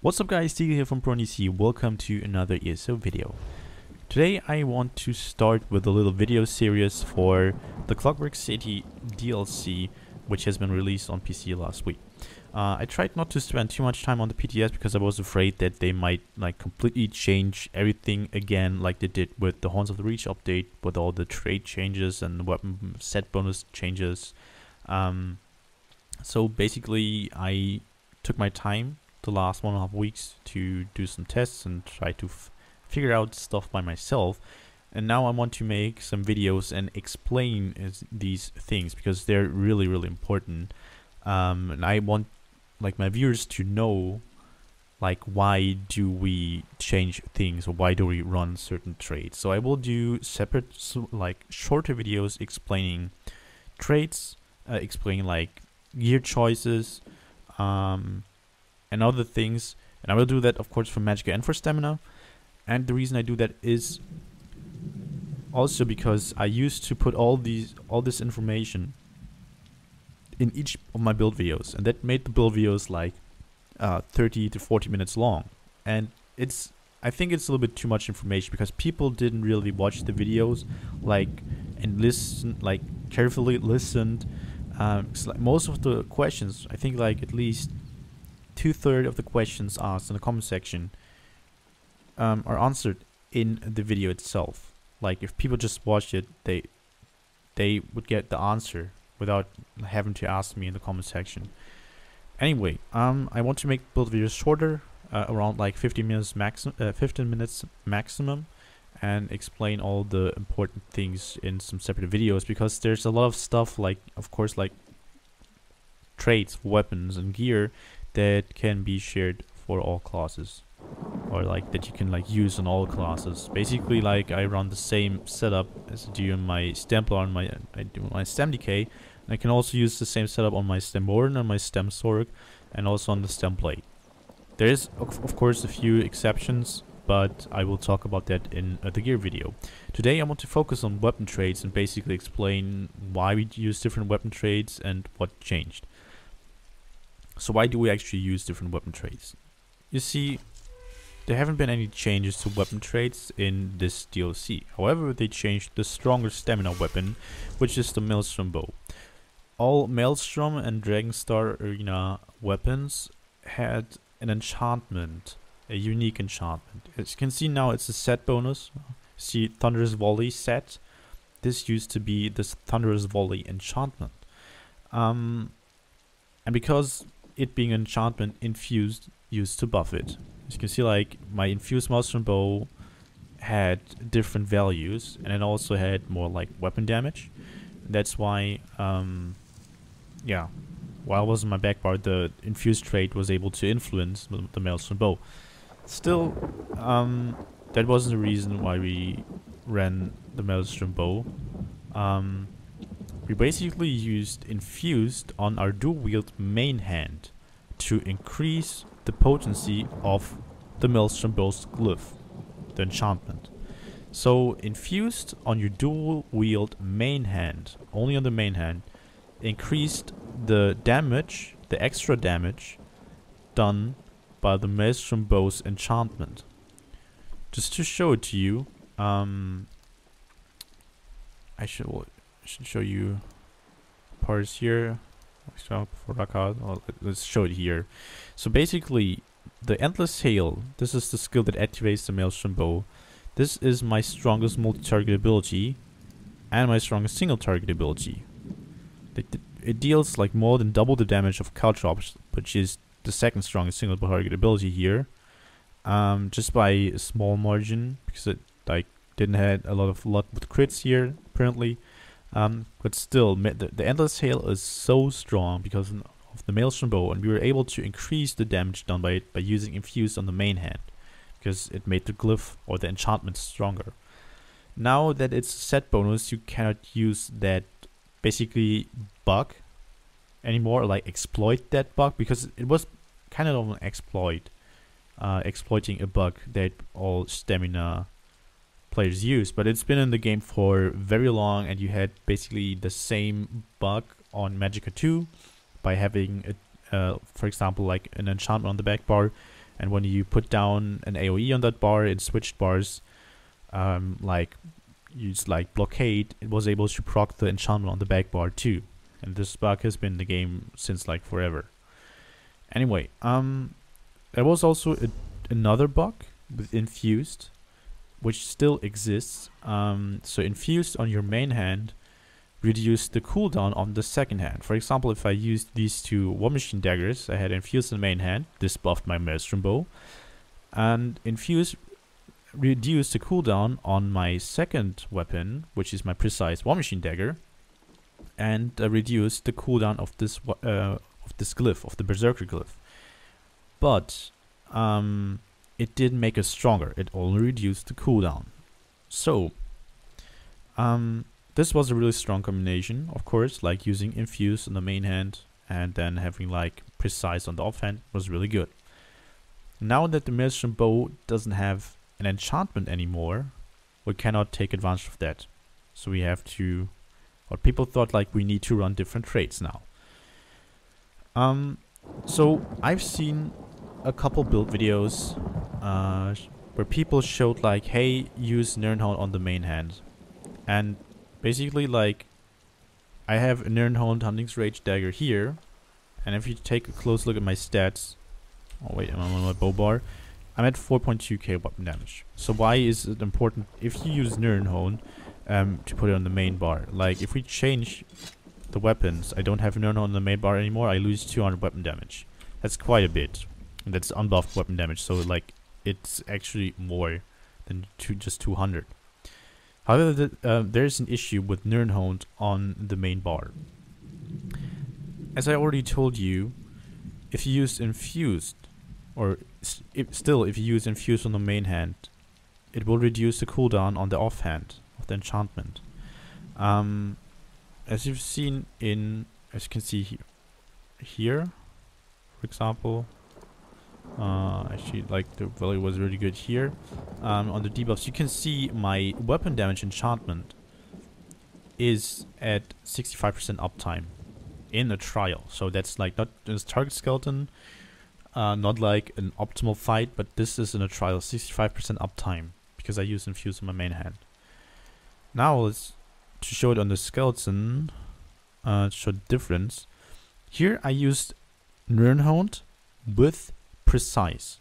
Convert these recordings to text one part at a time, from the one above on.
What's up guys, Tiga here from ProNDC. Welcome to another ESO video. Today I want to start with a little video series for the Clockwork City DLC, which has been released on PC last week. I tried not to spend too much time on the PTS because I was afraid that they might completely change everything again like they did with the Horns of the Reach update, with all the trade changes and weapon set bonus changes. So basically I took my time the last 1.5 weeks to do some tests and try to figure out stuff by myself, and now I want to make some videos and explain these things because they're really important, and I want my viewers to know why do we change things, or why do we run certain trades. So I will do separate shorter videos explaining trades, explaining gear choices, and other things, and I will do that of course for Magicka and for Stamina. And the reason I do that is also because I used to put all this information in each of my build videos, and that made the build videos 30 to 40 minutes long, and I think it's a little bit too much information because people didn't really watch the videos and listen, carefully listened. Most of the questions, I think at least 2/3 of the questions asked in the comment section are answered in the video itself. If people just watched it, they would get the answer without having to ask me in the comment section. Anyway, I want to make build videos shorter, around 15 minutes maximum, and explain all the important things in some separate videos, because there's a lot of stuff of course traits, weapons, and gear that can be shared for all classes, or that you can use on all classes. Basically, I run the same setup as I do on my Templar and I do my Stem Decay, and I can also use the same setup on my Stem Warden and my Stem Sorg, and also on the Stem Blade. There is of course a few exceptions, but I will talk about that in the gear video. Today I want to focus on weapon trades and basically explain why we use different weapon trades and what changed. So why do we actually use different weapon trades? You see, there haven't been any changes to weapon trades in this DLC. However, they changed the stronger stamina weapon, which is the Maelstrom Bow. All Maelstrom and Dragonstar Arena weapons had an enchantment, a unique enchantment. As you can see now, it's a set bonus. See, Thunderous Volley set. This used to be this Thunderous Volley enchantment. And because it being an enchantment, infused used to buff it. As you can see, my infused Maelstrom Bow had different values, and it also had more weapon damage. That's why yeah, while I was in my back bar, the infused trait was able to influence the Maelstrom Bow. Still, that wasn't the reason why we ran the Maelstrom Bow. We basically used infused on our dual wield main hand to increase the potency of the Maelstrom Bow's glyph, the enchantment. So infused on your dual wield main hand, only on the main hand, increased the damage, the extra damage done by the Maelstrom Bow's enchantment. Just to show it to you, I should show you parts here. Let's show it here. So basically, the Endless Hail, this is the skill that activates the Maelstrom Bow. This is my strongest multi-target ability and my strongest single target ability. It deals more than double the damage of Caltrops, which is the second strongest single target ability here, just by a small margin, because it didn't have a lot of luck with crits here apparently. But still, the Endless Hail is so strong because of the Maelstrom Bow, and we were able to increase the damage done by it by using infused on the main hand, because it made the glyph or the enchantment stronger. Now that it's a set bonus, you cannot use that basically bug anymore, exploit that bug, because it was kind of an exploit, exploiting a bug that all stamina players use, but it's been in the game for very long, and you had basically the same bug on Magicka 2 by having a, for example, an enchantment on the back bar, And when you put down an AoE on that bar, it switched bars, like used like blockade, it was able to proc the enchantment on the back bar too. And this bug has been in the game since like forever. Anyway, there was also another bug with Infused, which still exists. So Infused on your main hand reduce the cooldown on the second hand. For example, if I used these two War Machine daggers, I had Infused in the main hand, this buffed my Maelstrom bow, and Infused reduced the cooldown on my second weapon, which is my Precise War Machine dagger, and reduced the cooldown of this glyph, of the Berserker glyph. But it didn't make it stronger, it only reduced the cooldown. So this was a really strong combination, of course, like using Infuse on the main hand and then having like Precise on the offhand was really good. Now that the Maelstrom bow doesn't have an enchantment anymore, we cannot take advantage of that. So we have to, what people thought like we need to run different traits now. So I've seen a couple build videos where people showed like, hey, use Nirnhound on the main hand. And basically, like, I have a Nirnhound Hunting's Rage dagger here, and if you take a close look at my stats, oh wait, I'm on my bow bar, I'm at 4.2k weapon damage. So why is it important if you use Nirnhound to put it on the main bar? Like, if we change the weapons, I don't have Nirnhound on the main bar anymore, I lose 200 weapon damage. That's quite a bit. And that's unbuffed weapon damage, so like, it's actually more than just 200. However, there's an issue with Nirnhound on the main bar. As I already told you, if you use Infused, or if you use Infused on the main hand, it will reduce the cooldown on the offhand of the enchantment. As you've seen as you can see here, for example, actually, like, the value was really good here. On the debuffs, you can see my weapon damage enchantment is at 65% uptime in a trial. So that's like not this target skeleton, not like an optimal fight, but this is in a trial, 65% uptime because I use Infuse on my main hand. Now let's to show it on the skeleton, to show the difference. Here I used Nirnhound with Precise.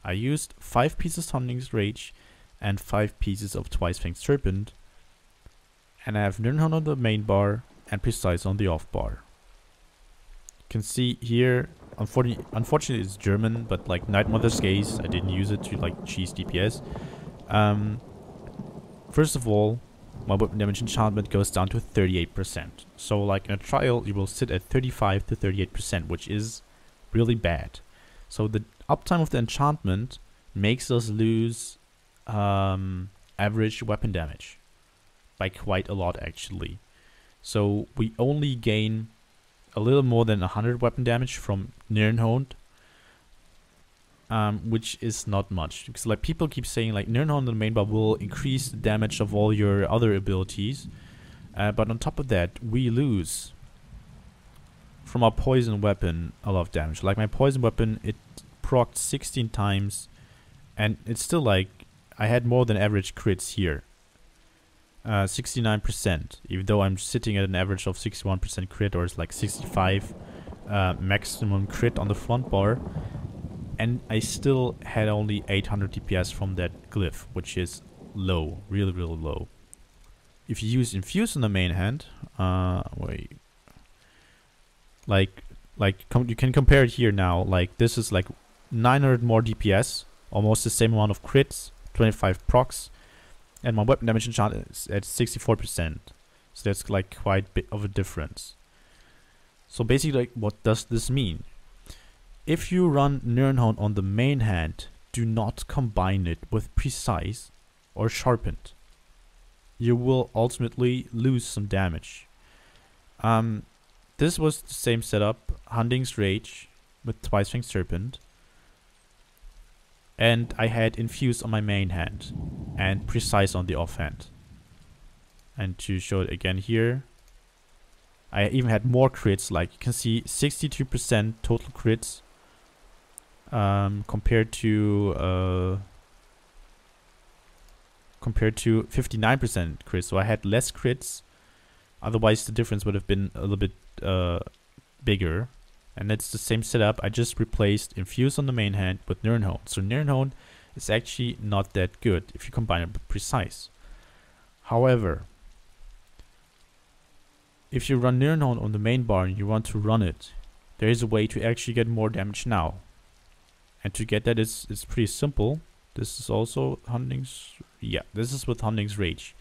I used 5 pieces of Hunting's Rage and 5 pieces of Twice-Fanged Serpent, and I have Nirnhound on the main bar and Precise on the off bar. You can see here, unfortunately it's German, but like Night Mother's Gaze, I didn't use it to like cheese DPS. First of all, my weapon damage enchantment goes down to 38%. So like in a trial, you will sit at 35 to 38%, which is really bad. So the uptime of the enchantment makes us lose average weapon damage by quite a lot actually. So we only gain a little more than 100 weapon damage from Nirnhound, which is not much. Because like people keep saying like Nirnhound on the main bar will increase the damage of all your other abilities, but on top of that we lose from our poison weapon a lot of damage. Like my poison weapon, it procced 16 times, and it's still like I had more than average crits here, 69%, even though I'm sitting at an average of 61% crit, or it's like 65 maximum crit on the front bar, and I still had only 800 DPS from that glyph, which is low, really low. If you use Infuse on the main hand, wait, you can compare it here now. Like this is like 900 more DPS, almost the same amount of crits, 25 procs, and my weapon damage enchantment is at 64%. So that's like quite a bit of a difference. So basically, like, what does this mean? If you run Nirnhound on the main hand, do not combine it with Precise or Sharpened. You will ultimately lose some damage. This was the same setup, Hunting's Rage with Twice-Fanged Serpent, and I had Infused on my main hand and Precise on the offhand. And to show it again here, I even had more crits. Like you can see 62% total crits compared to 59% crits. So I had less crits. Otherwise, the difference would have been a little bit bigger. And it's the same setup. I just replaced Infuse on the main hand with Nirnhone. So Nirnhone is actually not that good if you combine it with Precise. However, if you run Nirnhone on the main bar and you want to run it, there is a way to actually get more damage now. And to get that, it's pretty simple. This is also Hunting's. Yeah, this is with Hunting's Rage.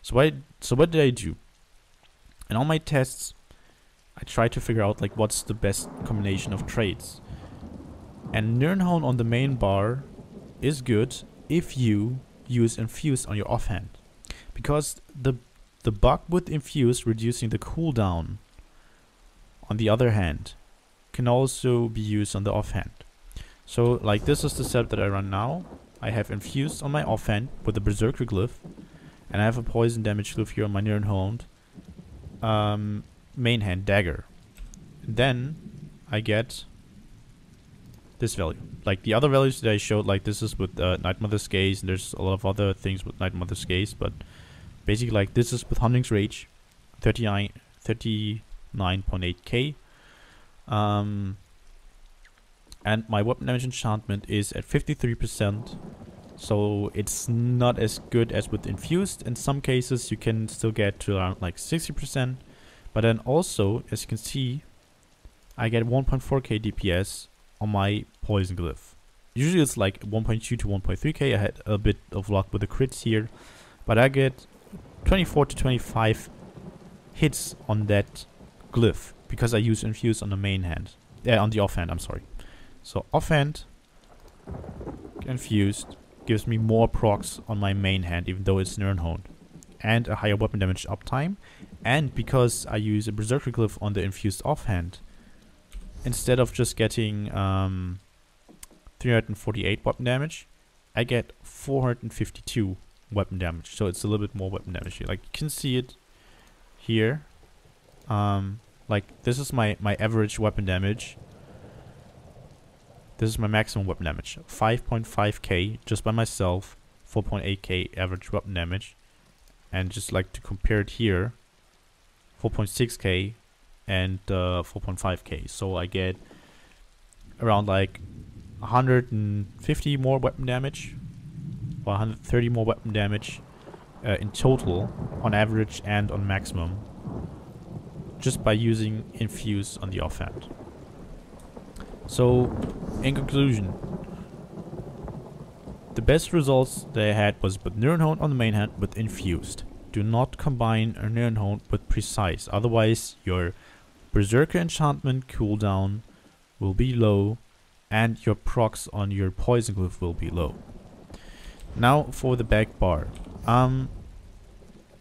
So what did I do? In all my tests, I tried to figure out like what's the best combination of traits. And Nirnhone on the main bar is good if you use Infuse on your offhand, because the bug with Infuse reducing the cooldown, on the other hand, can also be used on the offhand. So like this is the setup that I run now. I have Infused on my offhand with the Berserker glyph, and I have a poison damage glyph here on my Nirnhone main hand dagger. Then I get this value. Like the other values that I showed, like this is with Night Mother's Gaze, and there's a lot of other things with Night Mother's Gaze, but basically like this is with Hunting's Rage, 39.8k. And my weapon damage enchantment is at 53%, so it's not as good as with Infused. In some cases you can still get to around like 60%, but then also, as you can see, I get 1.4k DPS on my poison glyph. Usually it's like 1.2 to 1.3k. I had a bit of luck with the crits here, but I get 24 to 25 hits on that glyph because I use Infuse on the main hand, on the offhand, I'm sorry. So offhand, Infused, gives me more procs on my main hand, even though it's Nirnhone, and a higher weapon damage uptime. And because I use a Berserker glyph on the Infused offhand, instead of just getting 348 weapon damage, I get 452 weapon damage. So it's a little bit more weapon damage here. Like you can see it here. Like this is my average weapon damage. This is my maximum weapon damage. 5.5k just by myself, 4.8k average weapon damage. And just like to compare it here, 4.6k and 4.5k. So I get around like 150 more weapon damage, or 130 more weapon damage in total on average and on maximum, just by using Infuse on the offhand. So in conclusion, the best results that I had was with Nirnhone on the main hand with Infused. Do not combine a Nirnhone with Precise, otherwise your Berserker enchantment cooldown will be low and your procs on your poison glyph will be low. Now for the back bar.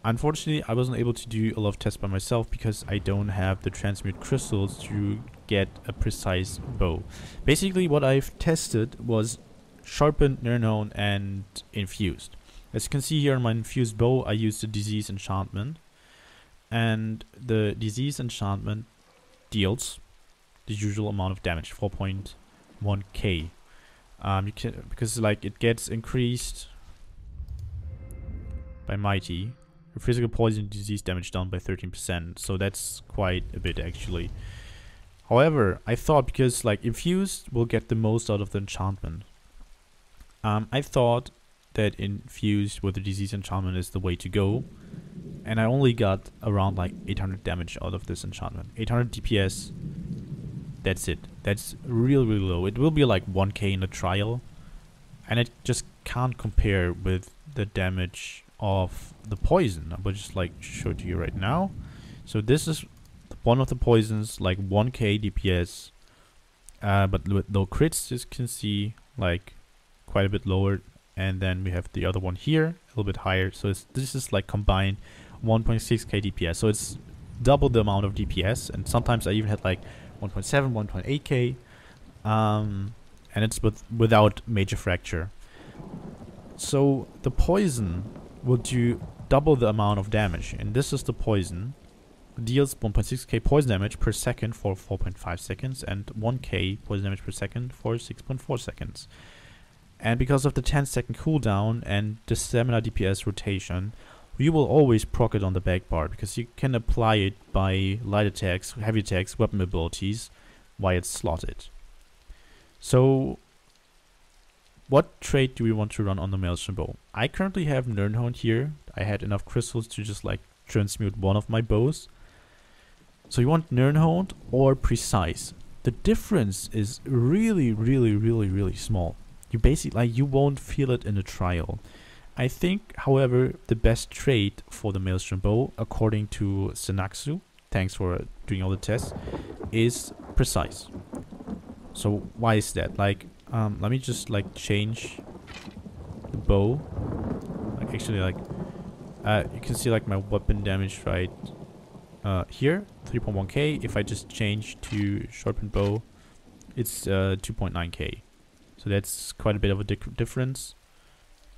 Unfortunately, I wasn't able to do a lot of tests by myself because I don't have the transmute crystals to get a precise bow. Basically, what I've tested was sharpened, Nirnhone, and Infused. As you can see here on my Infused bow, I used the Disease enchantment, and the Disease enchantment deals the usual amount of damage, 4.1k. Because like it gets increased by Mighty. Your physical poison disease damage down by 13%, so that's quite a bit actually. However, I thought because like Infused will get the most out of the enchantment, I thought that Infused with the disease enchantment is the way to go, and I only got around like 800 damage out of this enchantment. 800 DPS, that's it. That's really low. It will be like 1k in the trial, and it just can't compare with the damage of the poison. I will just like show it to you right now. So this is one of the poisons, like 1k DPS, but with no crits, as you can see, like quite a bit lower. And then we have the other one here, a little bit higher. So this is like combined 1.6k DPS. So it's double the amount of DPS, and sometimes I even had like 1.7, 1.8k, and it's without major fracture. So the poison will do double the amount of damage, and this is the poison. deals 1.6k poison damage per second for 4.5 seconds and 1k poison damage per second for 6.4 seconds. And because of the 10-second cooldown and the stamina DPS rotation, you will always proc it on the back bar, because you can apply it by light attacks, heavy attacks, weapon abilities while it's slotted. So what trait do we want to run on the Maelstrom bow? I currently have Nirnhound here. I had enough crystals to just like transmute one of my bows. So you want Nirnhound or Precise. The difference is really small. You basically, like, you won't feel it in a trial. I think, however, the best trait for the Maelstrom bow, according to Senaxu, thanks for doing all the tests, is Precise. So why is that? Like, let me just like change the bow. Like, actually, like, you can see like my weapon damage right here, 3.1k. If I just change to sharpened bow, it's 2.9k. So that's quite a bit of a difference.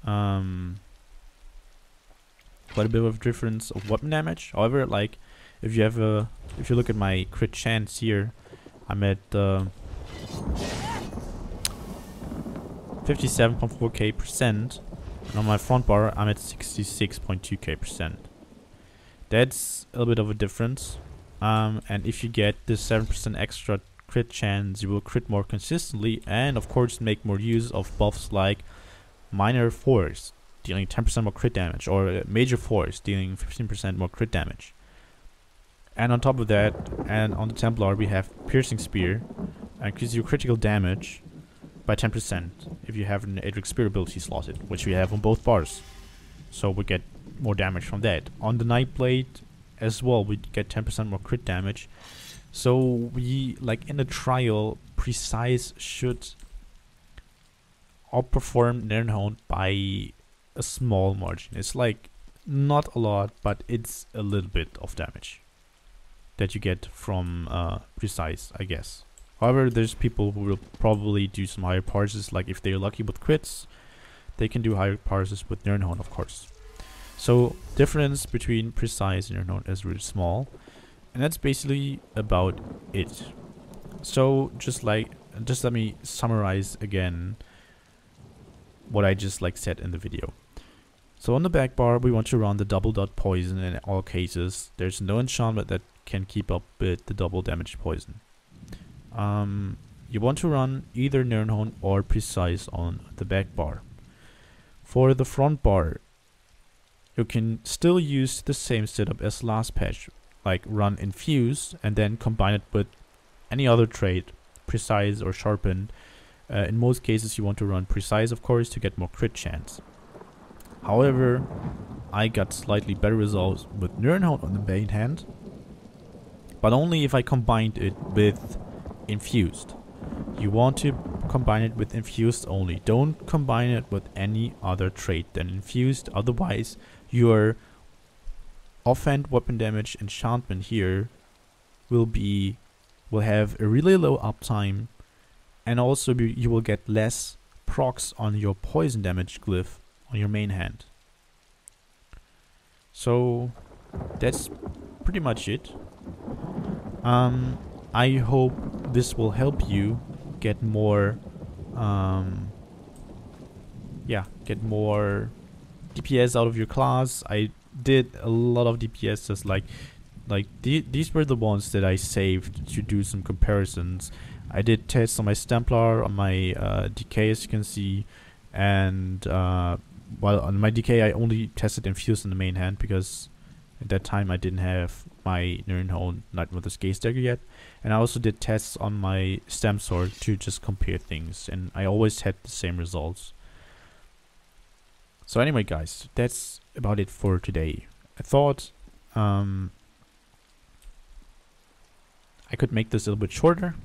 Quite a bit of difference of weapon damage. However, like, if you look at my crit chance here, I'm at 57.4k%, and on my front bar I'm at 66.2k%. That's a little bit of a difference. And if you get this 7% extra crit chance, you will crit more consistently, and of course make more use of buffs like Minor Force, dealing 10% more crit damage, or Major Force, dealing 15% more crit damage. And on top of that, and on the Templar, we have Piercing Spear, increases your critical damage by 10% if you have an Adric Spear ability slotted, which we have on both bars. So we get more damage from that. On the Nightblade as well, we get 10% more crit damage. So we, like, in a trial, Precise should outperform Nirnhound by a small margin. It's like not a lot, but it's a little bit of damage that you get from Precise, I guess. However, there's people who will probably do some higher parses, like if they're lucky with crits, they can do higher parses with Nirnhound, of course. So difference between Precise and Nirnhound is really small, and that's basically about it. So just let me summarize again what I just like said in the video. So on the back bar, we want to run the double dot poison in all cases. There's no enchantment that can keep up with the double damage poison. You want to run either Nirnhound or Precise on the back bar. For the front bar, you can still use the same setup as last patch, like run Infuse and then combine it with any other trait, Precise or Sharpen. In most cases you want to run Precise, of course, to get more crit chance. However, I got slightly better results with Nirnhound on the main hand, but only if I combined it with Infused. You want to combine it with Infused only. Don't combine it with any other trait than Infused, otherwise your offhand weapon damage enchantment here will have a really low uptime, and also you will get less procs on your poison damage glyph on your main hand. So that's pretty much it. I hope this will help you get more get more DPS out of your class. I did a lot of DPSs, these were the ones that I saved to do some comparisons. I did tests on my Templar, on my DK, as you can see, and well, on my DK I only tested Infused in the main hand because at that time I didn't have my Nirnhound Nightmother's Gaze Dagger yet, and I also did tests on my Stem Sword to just compare things, and I always had the same results. So anyway, guys, that's about it for today. I thought I could make this a little bit shorter.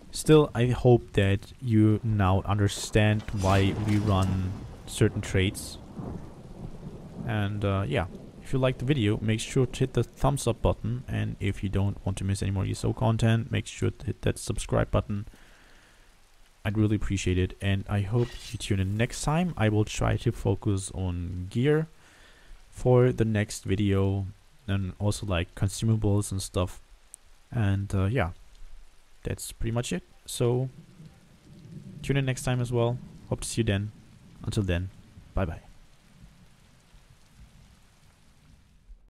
Still, I hope that you now understand why we run certain traits. And yeah, if you liked the video, make sure to hit the thumbs up button, and if you don't want to miss any more ESO content, make sure to hit that subscribe button. I'd really appreciate it, and I hope you tune in next time. I will try to focus on gear for the next video. and also like consumables and stuff. And yeah, that's pretty much it. So tune in next time as well. Hope to see you then. Until then, bye bye.